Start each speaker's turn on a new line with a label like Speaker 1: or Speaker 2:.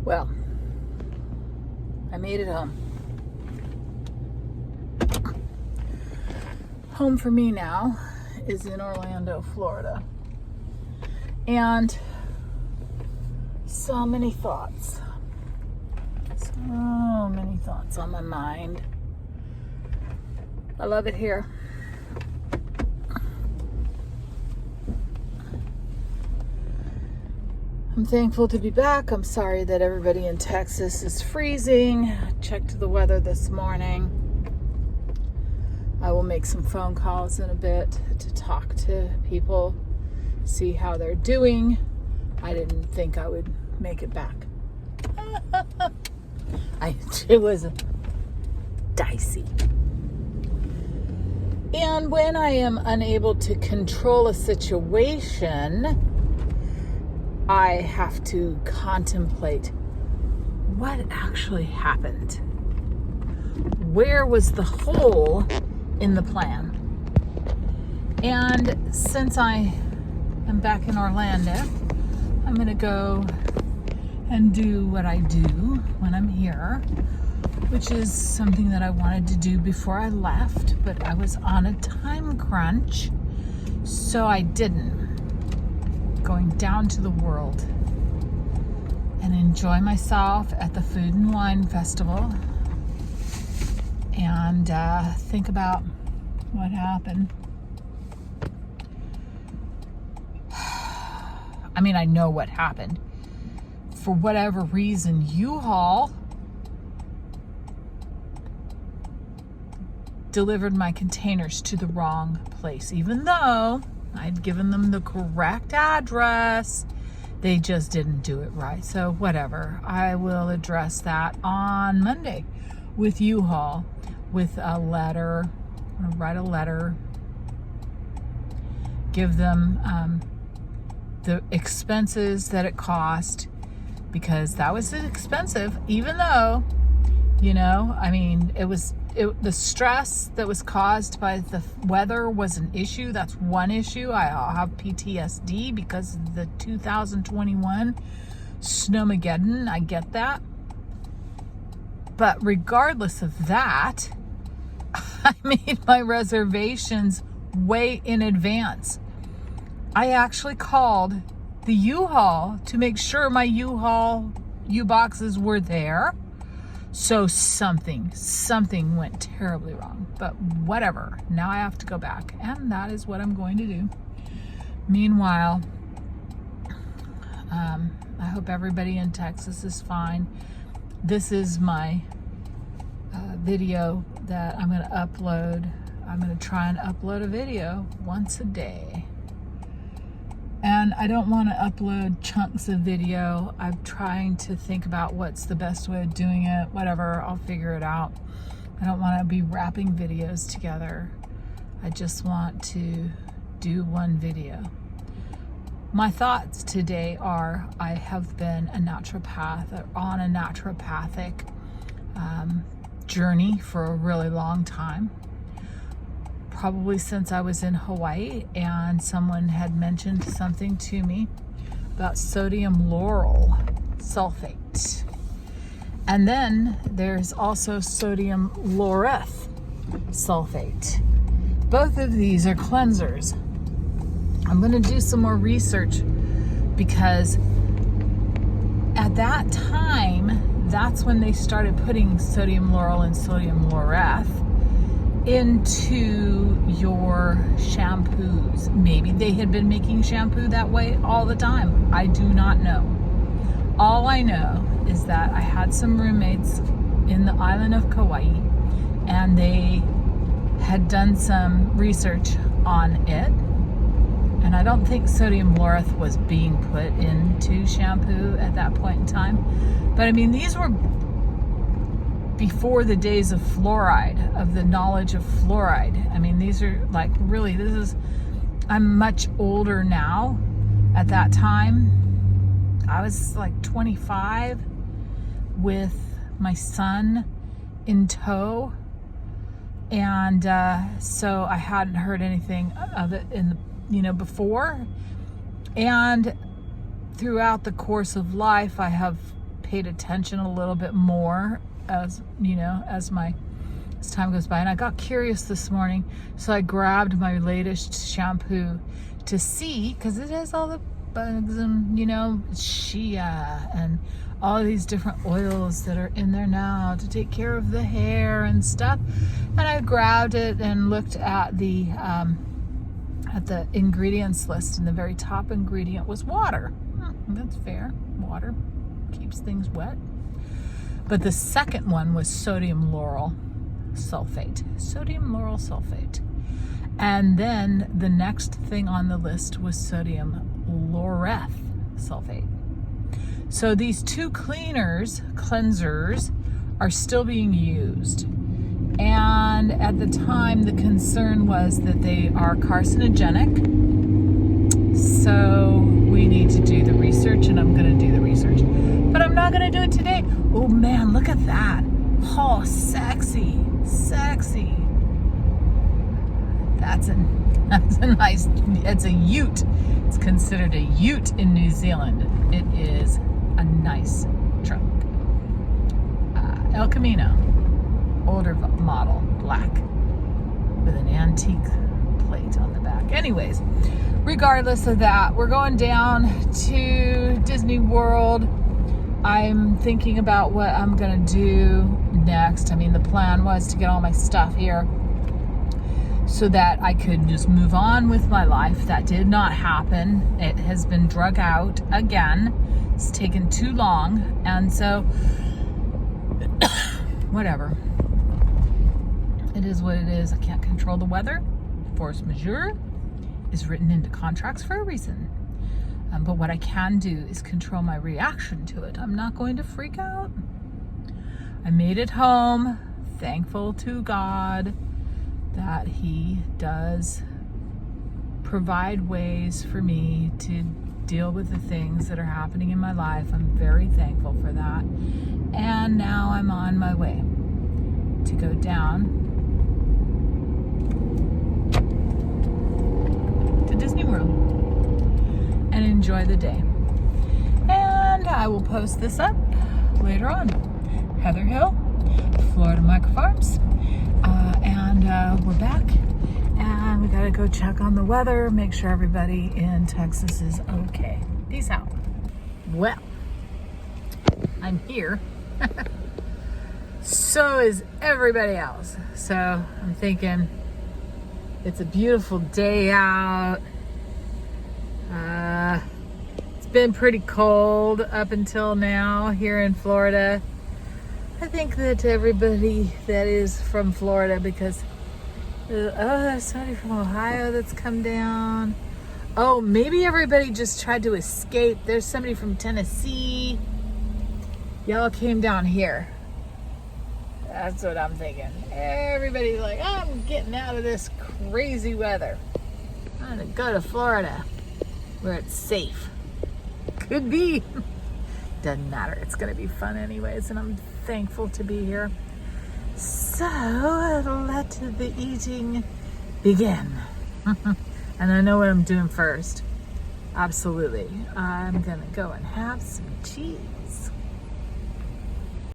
Speaker 1: Well, I made it home. Home for me now is in Orlando, Florida. And so many thoughts. So many thoughts on my mind. I love it here. I'm thankful to be back. I'm sorry that everybody in Texas is freezing. I checked the weather this morning. I will make some phone calls in a bit to talk to people, see how they're doing. I didn't think I would make it back. It was dicey. And when I am unable to control a situation, I have to contemplate what actually happened. Where was the hole in the plan? And since I am back in Orlando, I'm going to go and do what I do when I'm here, which is something that I wanted to do before I left, but I was on a time crunch, so I didn't. Going down to the world and enjoy myself at the Food and Wine Festival and think about what happened. I mean, I know what happened. For whatever reason, Uhaul delivered my containers to the wrong place, even though I'd given them the correct address. They just didn't do it right. So whatever. I will address that on Monday with Uhaul with a letter. I'm going to write a letter. Give them the expenses that it cost, because that was expensive, even though, I mean, the stress that was caused by the weather was an issue. That's one issue. I'll have PTSD because of the 2021 Snowmageddon. I get that. But regardless of that, I made my reservations way in advance. I actually called the U-Haul to make sure my U-Haul U-boxes were there. So something went terribly wrong, but whatever. Now I have to go back, and that is what I'm going to do. Meanwhile, I hope everybody in Texas is fine. This is my video that I'm going to upload. I'm going to try and upload a video once a day. And I don't want to upload chunks of video. I'm trying to think about what's the best way of doing it. Whatever, I'll figure it out. I don't want to be wrapping videos together. I just want to do one video. My thoughts today are, I have been a naturopath, on a naturopathic journey for a really long time. Probably since I was in Hawaii, and someone had mentioned something to me about sodium lauryl sulfate. And then there's also sodium laureth sulfate. Both of these are cleansers. I'm going to do some more research, because at that time, that's when they started putting sodium lauryl and sodium laureth into your shampoos. Maybe they had been making shampoo that way all the time. I do not know. All I know is that I had some roommates in the island of Kauai, and they had done some research on it. And I don't think sodium laureth was being put into shampoo at that point in time. But I mean, these were before the days of fluoride, of the knowledge of fluoride. I mean, these are like, really, I'm much older now. At that time, I was like 25 with my son in tow. And so I hadn't heard anything of it before. And throughout the course of life, I have paid attention a little bit more as time goes by. And I got curious this morning, so I grabbed my latest shampoo to see, because it has all the bugs and shea and all of these different oils that are in there now to take care of the hair and stuff. And I grabbed it and looked at the ingredients list, and the very top ingredient was water. That's fair. Water keeps things wet. But the second one was sodium lauryl sulfate. And then the next thing on the list was sodium laureth sulfate. So these two cleansers are still being used. And at the time, the concern was that they are carcinogenic. So we need to do the research, and I'm going to do the research. But I'm not going to do it today. Oh man, look at that. Oh, sexy. That's a nice, it's a ute. It's considered a ute in New Zealand. It is a nice truck. El Camino, older model, black, with an antique plate on the back. Anyways, regardless of that, we're going down to Disney World. I'm thinking about what I'm gonna do next. I mean, the plan was to get all my stuff here so that I could just move on with my life. That did not happen. It has been drug out again. It's taken too long. And so, whatever. It is what it is. I can't control the weather. Force majeure is written into contracts for a reason. But what I can do is control my reaction to it. I'm not going to freak out. I made it home. Thankful to God that He does provide ways for me to deal with the things that are happening in my life. I'm very thankful for that. And now I'm on my way to go down to Disney World and enjoy the day. And I will post this up later on. Heather Hill, Florida Microfarms. And we're back. And we gotta go check on the weather, make sure everybody in Texas is okay. Peace out. Well, I'm here. So is everybody else. So I'm thinking it's a beautiful day out. It's been pretty cold up until now here in Florida. I think that everybody that is from Florida, because there's somebody from Ohio that's come down. Oh, maybe everybody just tried to escape. There's somebody from Tennessee. Y'all came down here. That's what I'm thinking. Everybody's like, I'm getting out of this crazy weather. I'm gonna go to Florida where it's safe. Could be. Doesn't matter. It's gonna be fun anyways, and I'm thankful to be here. So let the eating begin. And I know what I'm doing first. Absolutely. I'm gonna go and have some cheese.